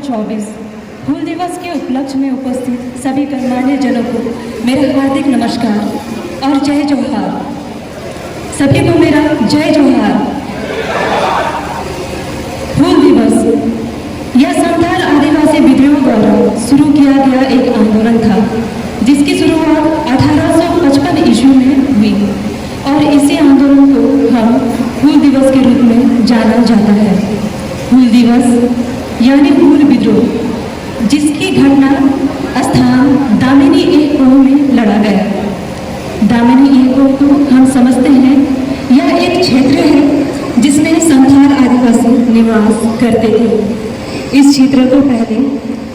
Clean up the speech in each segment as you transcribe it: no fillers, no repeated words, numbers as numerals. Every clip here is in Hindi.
2024 हूल दिवस के उपलक्ष्य में उपस्थित सभी गणमान्य जनों को मेरा हार्दिक नमस्कार और जय जोहार। सभी को मेरा जय जोहार। हूल दिवस यह संथाल आदिवासी विद्रोह द्वारा शुरू किया गया एक आंदोलन था, जिसकी शुरुआत 1855 ईस्वी में हुई और इसी आंदोलन को हम हूल दिवस के रूप में जाना जाता है। हूल दिवस यानी हूल विद्रोह, जिसकी घटना स्थान दामिनी एक कोह में लड़ा गया। दामिनी एक कोह को हम समझते हैं यह एक क्षेत्र है जिसमें संथाल आदिवासी निवास करते थे। इस क्षेत्र को पहले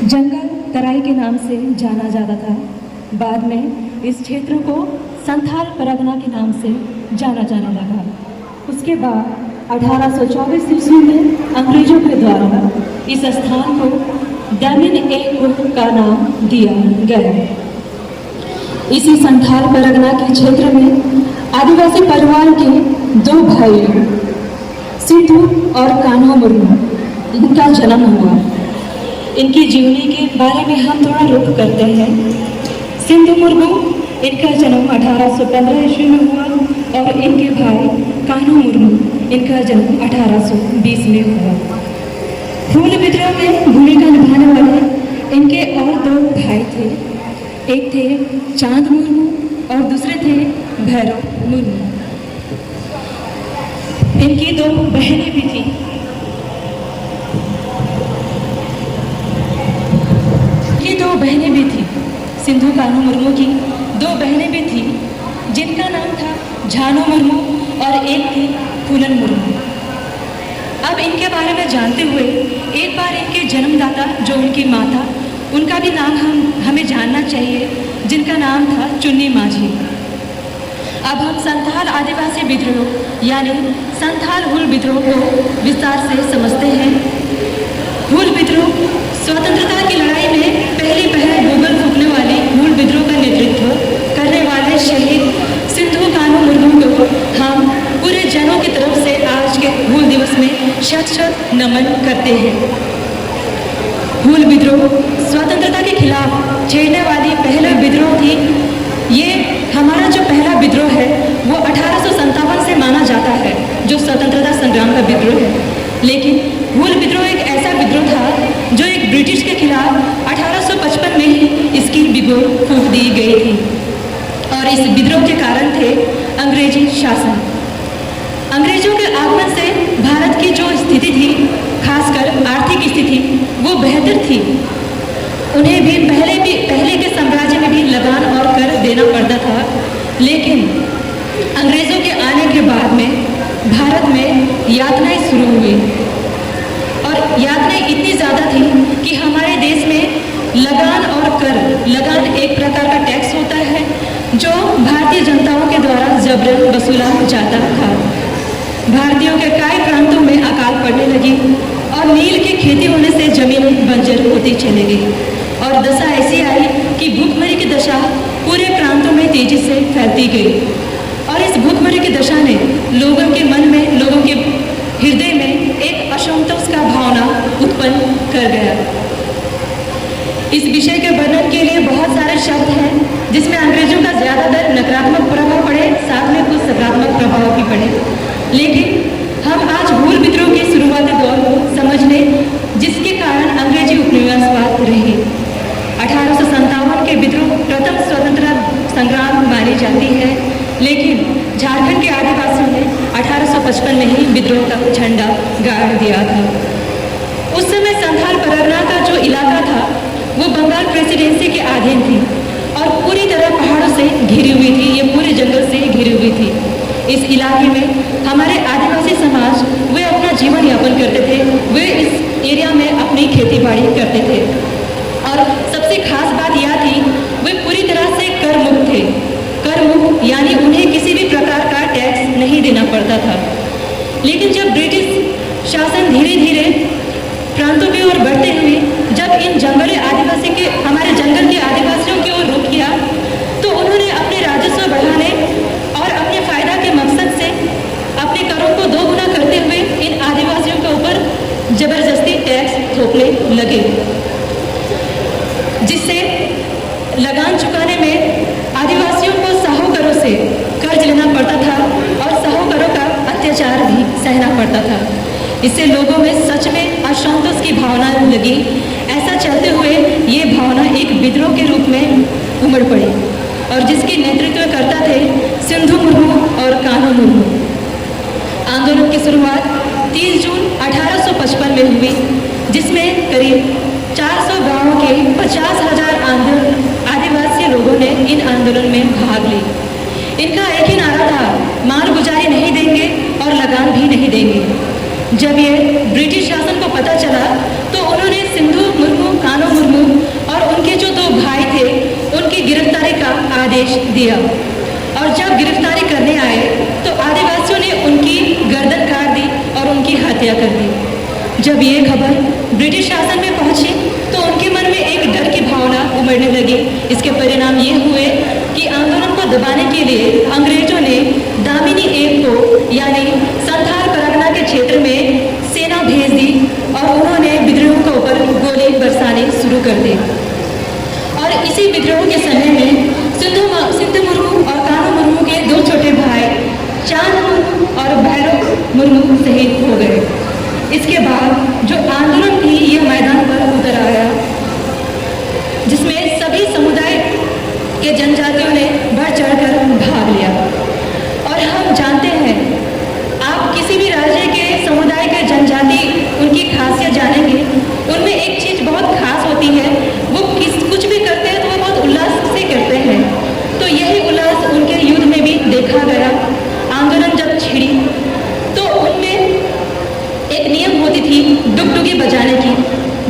जंगल तराई के नाम से जाना जाता था। बाद में इस क्षेत्र को संथाल परगना के नाम से जाना जाने लगा। उसके बाद 1824 ईस्वी में अंग्रेजों के द्वारा इस स्थान को दामिन एक कोह का नाम दिया गया। इसी संथाल परगना के क्षेत्र में आदिवासी परिवार के दो भाई सिद्धू और कान्हा मुर्मू, इनका जन्म हुआ। इनकी जीवनी के बारे में हम थोड़ा रुख करते हैं। सिद्धू मुर्मू, इनका जन्म 1815 ईस्वी में हुआ और इनके भाई कान्हा मुर्मू, इनका जन्म 1820 में हुआ। हूल विद्रोह में भूमिका निभाने वाले इनके और दो भाई थे। एक थे चांद मुर्मू और दूसरे थे भैरव मुर्मू। इनकी दो बहनें भी थी। सिद्धू कान्हा मुर्मू की दो बहनें भी थी, जिनका नाम था झानो मुर्मू और एक थी फूलन मुर्मू। अब इनके बारे में जानते हुए एक बार इनके जन्मदाता जो उनकी माँ था, उनका भी नाम हमें जानना चाहिए, जिनका नाम था चुन्नी माझी। अब हम संथाल आदिवासी विद्रोह यानी संथाल हूल विद्रोह को विस्तार से समझते हैं। हूल विद्रोह स्वतंत्रता की लड़ाई में पहली पहल गूगल फूकने वाले हूल विद्रोह का नेतृत्व करने वाले शहीद सिद्धू कान्हा मुर्मू को हम पूरे जनों की तरफ से आज के हूल दिवस में शत शत नमन करते हैं। हूल विद्रोह स्वतंत्रता के खिलाफ छेड़ने वाली पहला विद्रोह थी। ये हमारा जो पहला विद्रोह है वो 1857 से माना जाता है, जो स्वतंत्रता संग्राम का विद्रोह है। लेकिन हूल विद्रोह एक ऐसा विद्रोह था जो एक ब्रिटिश के खिलाफ 1855 में ही इसकी बिगुल फूंक दी गई थी और इस विद्रोह के कारण थे अंग्रेजी शासन। अंग्रेजों के आगमन से भारत की जो स्थिति थी, खासकर आर्थिक स्थिति, वो बेहतर थी। उन्हें भी पहले के साम्राज्य में भी लगान और कर देना पड़ता था, लेकिन अंग्रेजों के आने के बाद में भारत में यातनाएं शुरू हुई और यातनाएं इतनी ज़्यादा थी कि हमारे देश में लगान और कर, लगान एक प्रकार का टैक्स होता है जो भारतीय जनताओं के द्वारा जबरन वसूला जाता था। भारतीयों के कई प्रांतों में अकाल पड़ने लगी और नील की खेती होने से जमीन बंजर होती चली गई और दशा ऐसी आई कि भूखमरी की दशा पूरे प्रांतों में तेजी से फैलती गई और इस भूखमरी की दशा ने लोगों के मन में, लोगों के हृदय में एक असंतोष का भावना उत्पन्न कर गया। इस विषय के वर्णन के लिए बहुत सारे शब्द हैं, जिसमें अंग्रेजों का ज़्यादातर नकारात्मक प्रभाव पड़े, साथ में कुछ सकारात्मक प्रभाव भी पड़े। लेकिन हम आज हूल विद्रोह के शुरुआती दौर को समझने, जिसके कारण अंग्रेजी उपनिवेशवाद रहे। 1857 के विद्रोह प्रथम स्वतंत्रता संग्राम मानी जाती है, लेकिन झारखंड के आदिवासियों ने 1855 में ही विद्रोह का झंडा गाड़ दिया था। उस समय संथाल परगना का जो इलाका था वो बंगाल प्रेसिडेंसी के अधीन थी और पूरी तरह पहाड़ों से घिरी हुई थी। ये पूरे जंगल से घिरी हुई थी। इस इलाके में हमारे आदिवासी समाज वे अपना जीवन यापन करते थे। वे इस एरिया में अपनी खेती बाड़ी करते थे और सबसे खास बात यह थी, वे पूरी तरह से कर मुक्त थे। कर मुक्त यानी उन्हें किसी भी प्रकार का टैक्स नहीं देना पड़ता था। लेकिन जब ब्रिटिश शासन धीरे धीरे प्रांतों की ओर बढ़ते हुए जब इन जंगली आदिवासी के, हमारे जंगल के आदिवासियों की ओर रुख किया, तो उन्होंने अपने राजस्व बढ़ाने और अपने फायदा के मकसद से अपने करों को दोगुना करते हुए इन आदिवासियों के ऊपर जबरदस्ती टैक्स थोपने लगे, जिससे लगान चुकाने में आदिवासियों को साहूकारों से कर्ज लेना पड़ता था और साहूकारों का अत्याचार भी सहना पड़ता था। इससे लोगों में सच में असंतोष की भावना लगी। ऐसा चलते हुए ये भावना एक विद्रोह के रूप में उमड़ पड़ी और जिसकी नेतृत्व करता थे सिंधु मुर्मू और कान्हू मुर्मू। आंदोलन की शुरुआत 30 जून 1855 में हुई, जिसमें करीब 400 गांवों के 50,000 आदिवासी लोगों ने इन आंदोलन में भाग ली। इनका एक ही नारा था, माल गुजारी नहीं देंगे और लगान भी नहीं देंगे। जब ये ब्रिटिश शासन को पता चला तो उन्होंने सिंधु मुर्मू, कान्हू मुर्मू और उनके जो 2 भाई थे उनकी गिरफ्तारी का आदेश दिया। और जब गिरफ्तारी करने आए तो आदिवासियों ने उनकी गर्दन काट दी और उनकी हत्या कर दी। जब ये खबर ब्रिटिश शासन में पहुंची तो उनके मन में एक डर की भावना उमड़ने लगी। इसके परिणाम ये हुए कि आंदोलन को दबाने के लिए अंग्रेजों ने दामिनी ऐप को यानी संथाल परगना के क्षेत्र में सेना भेज दी और उन्होंने विद्रोह के ऊपर गोली बरसाने शुरू कर दी। और इसी विद्रोह के समय में सिंधु मुर्मू और कान्हू मुर्मू के 2 छोटे भाई चांद मुर्मू और भैरव मुर्मू शहीद हो गए। इसके बाद जो आंदोलन थी यह मैदान पर उतर आया, जिसमें सभी समुदाय के जनजातियों ने बढ़ चढ़कर भाग लिया। और हम जानते हैं, आप किसी भी राज्य के समुदाय के जनजाति उनकी खासियत जानेंगे, उनमें एक चीज़ बहुत खास होती है, वो कुछ भी करते हैं तो वो बहुत उल्लास से करते हैं। तो यही उल्लास उनके युद्ध में भी देखा गया। आंदोलन जब छिड़ी तो उनमें एक नियम होती थी डुगडुगी बजाने की।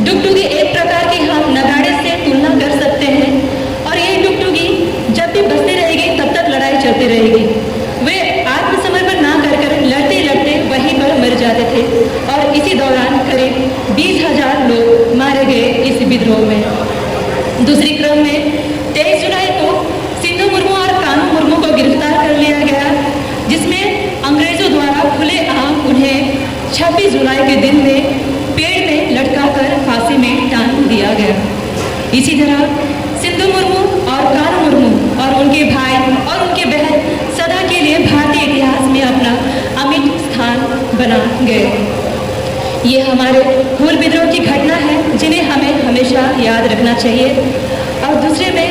डुगडुगी एक प्रकार की हम नगाड़े से तुलना कर सकते हैं और ये डुगडुगी जब भी बजती रहेगी तब तक लड़ाई चलती रहेगी। वे आत्मसमर्पण ना कर लड़ते लड़ते वहीं पर मर जाते थे और इसी दौरान करीब 20,000 लोग मारे गए इस विद्रोह में। दूसरी क्रम में 23 जुलाई को सिंधु मुर्मू और कान्हू मुर्मू को गिरफ्तार कर लिया गया, जिसमें अंग्रेजों द्वारा खुलेआम उन्हें 26 जुलाई के दिन में पेड़ में लटकाकर फांसी में टांग दिया गया। इसी तरह सिंधु मुर्मू और कान्हू मुर्मू और उनके भाई और उनके बहन सदा के लिए भारतीय इतिहास में अपना अमिट स्थान बना गए। ये हमारे हूल विद्रोह की घटना है जिन्हें हमें हमेशा याद रखना चाहिए। और दूसरे में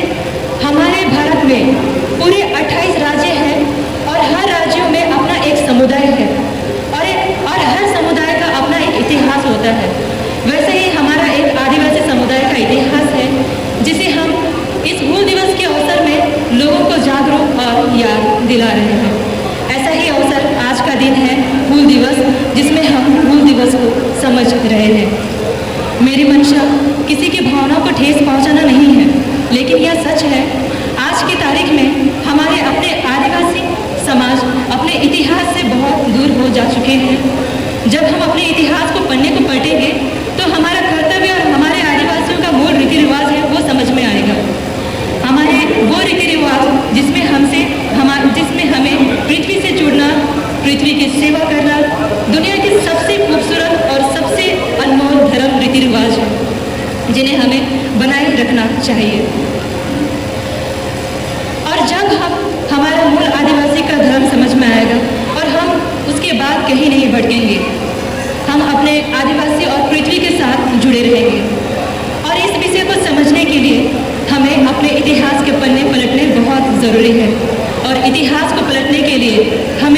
हमारे भारत में पूरे 28 राज्य हैं और हर राज्यों में अपना एक समुदाय है और हर समुदाय का अपना एक इतिहास होता है। वैसे ही हमारा एक आदिवासी समुदाय का इतिहास है, जिसे हम इस हूल दिवस के अवसर में लोगों को जागरूक और याद दिला रहे हैं। ऐसा ही अवसर आज का दिन है हूल दिवस, जिसमें हम हूल दिवस को समझ रहे हैं। मेरी मंशा किसी की भावनाओं को ठेस पहुंचाना नहीं है, लेकिन यह सच है आज की तारीख में हमारे अपने आदिवासी समाज अपने इतिहास से बहुत दूर हो जा चुके हैं। जब हम अपने इतिहास को पढ़ने को पलटेंगे तो हमारा कर्तव्य और हमारे आदिवासियों का मूल रीति रिवाज है वो समझ में आएगा। हमारे वो रीति रिवाज जिसमें हमें पृथ्वी से जुड़ना, पृथ्वी की सेवा करना दुनिया के सबसे खूबसूरत और सबसे अनमोल धर्म रीति रिवाज है, जिन्हें हमें बनाए रखना चाहिए। और जब हमारा मूल आदिवासी का धर्म समझ में आएगा और हम उसके बाद कहीं नहीं भटकेंगे, हम अपने आदिवासी और पृथ्वी के साथ जुड़े रहेंगे। और इस विषय को समझने के लिए हमें अपने इतिहास के पन्ने पलटने बहुत ज़रूरी है। और इतिहास को पलटने के लिए हम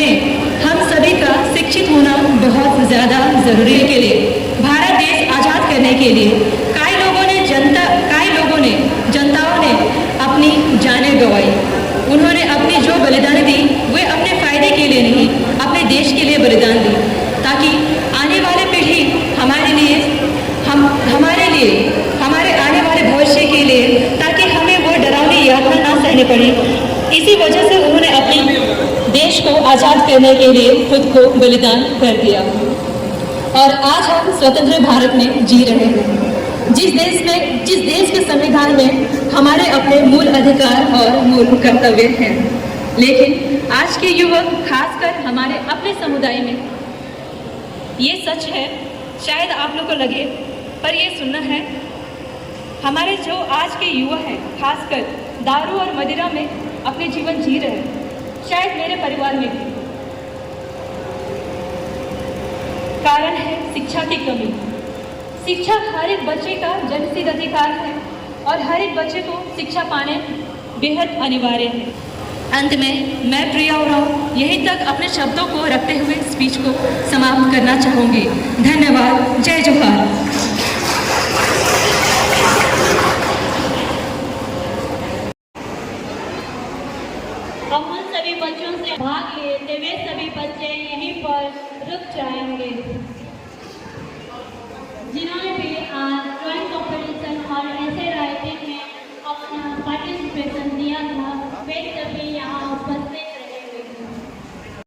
सभी का शिक्षित होना बहुत ज़्यादा ज़रूरी है। के लिए भारत देश आज़ाद करने के लिए कई लोगों ने जनताओं ने अपनी जानें गंवाई। उन्होंने अपनी जो बलिदान दी वे अपने फायदे के लिए नहीं, अपने देश के लिए बलिदान दी, ताकि आने वाली पीढ़ी हमारे लिए हमारे आने वाले भविष्य के लिए, ताकि हमें वो डरावनी यातना ना सहनी पड़े। इसी वजह से उन्होंने अपने देश को आज़ाद करने के लिए खुद को बलिदान कर दिया। और आज हम स्वतंत्र भारत में जी रहे हैं, जिस देश के संविधान में हमारे अपने मूल अधिकार और मूल कर्तव्य हैं। लेकिन आज के युवक, खासकर हमारे अपने समुदाय में, ये सच है शायद आप लोग को लगे, पर ये सुनना है, हमारे जो आज के युवा हैं, खासकर दारू और मदिरा में अपने जीवन जी रहे हैं, शायद मेरे परिवार में भी। कारण है शिक्षा की कमी। शिक्षा हर एक बच्चे का जन्मसिद्ध अधिकार है और हर एक बच्चे को शिक्षा पाने बेहद अनिवार्य है। अंत में मैं प्रिया उरांव यहीं तक अपने शब्दों को रखते हुए स्पीच को समाप्त करना चाहूँगी। धन्यवाद। जय जोहार। अब उन सभी बच्चों से भाग लिए थे, वे सभी बच्चे यहीं पर रुक जाएंगे।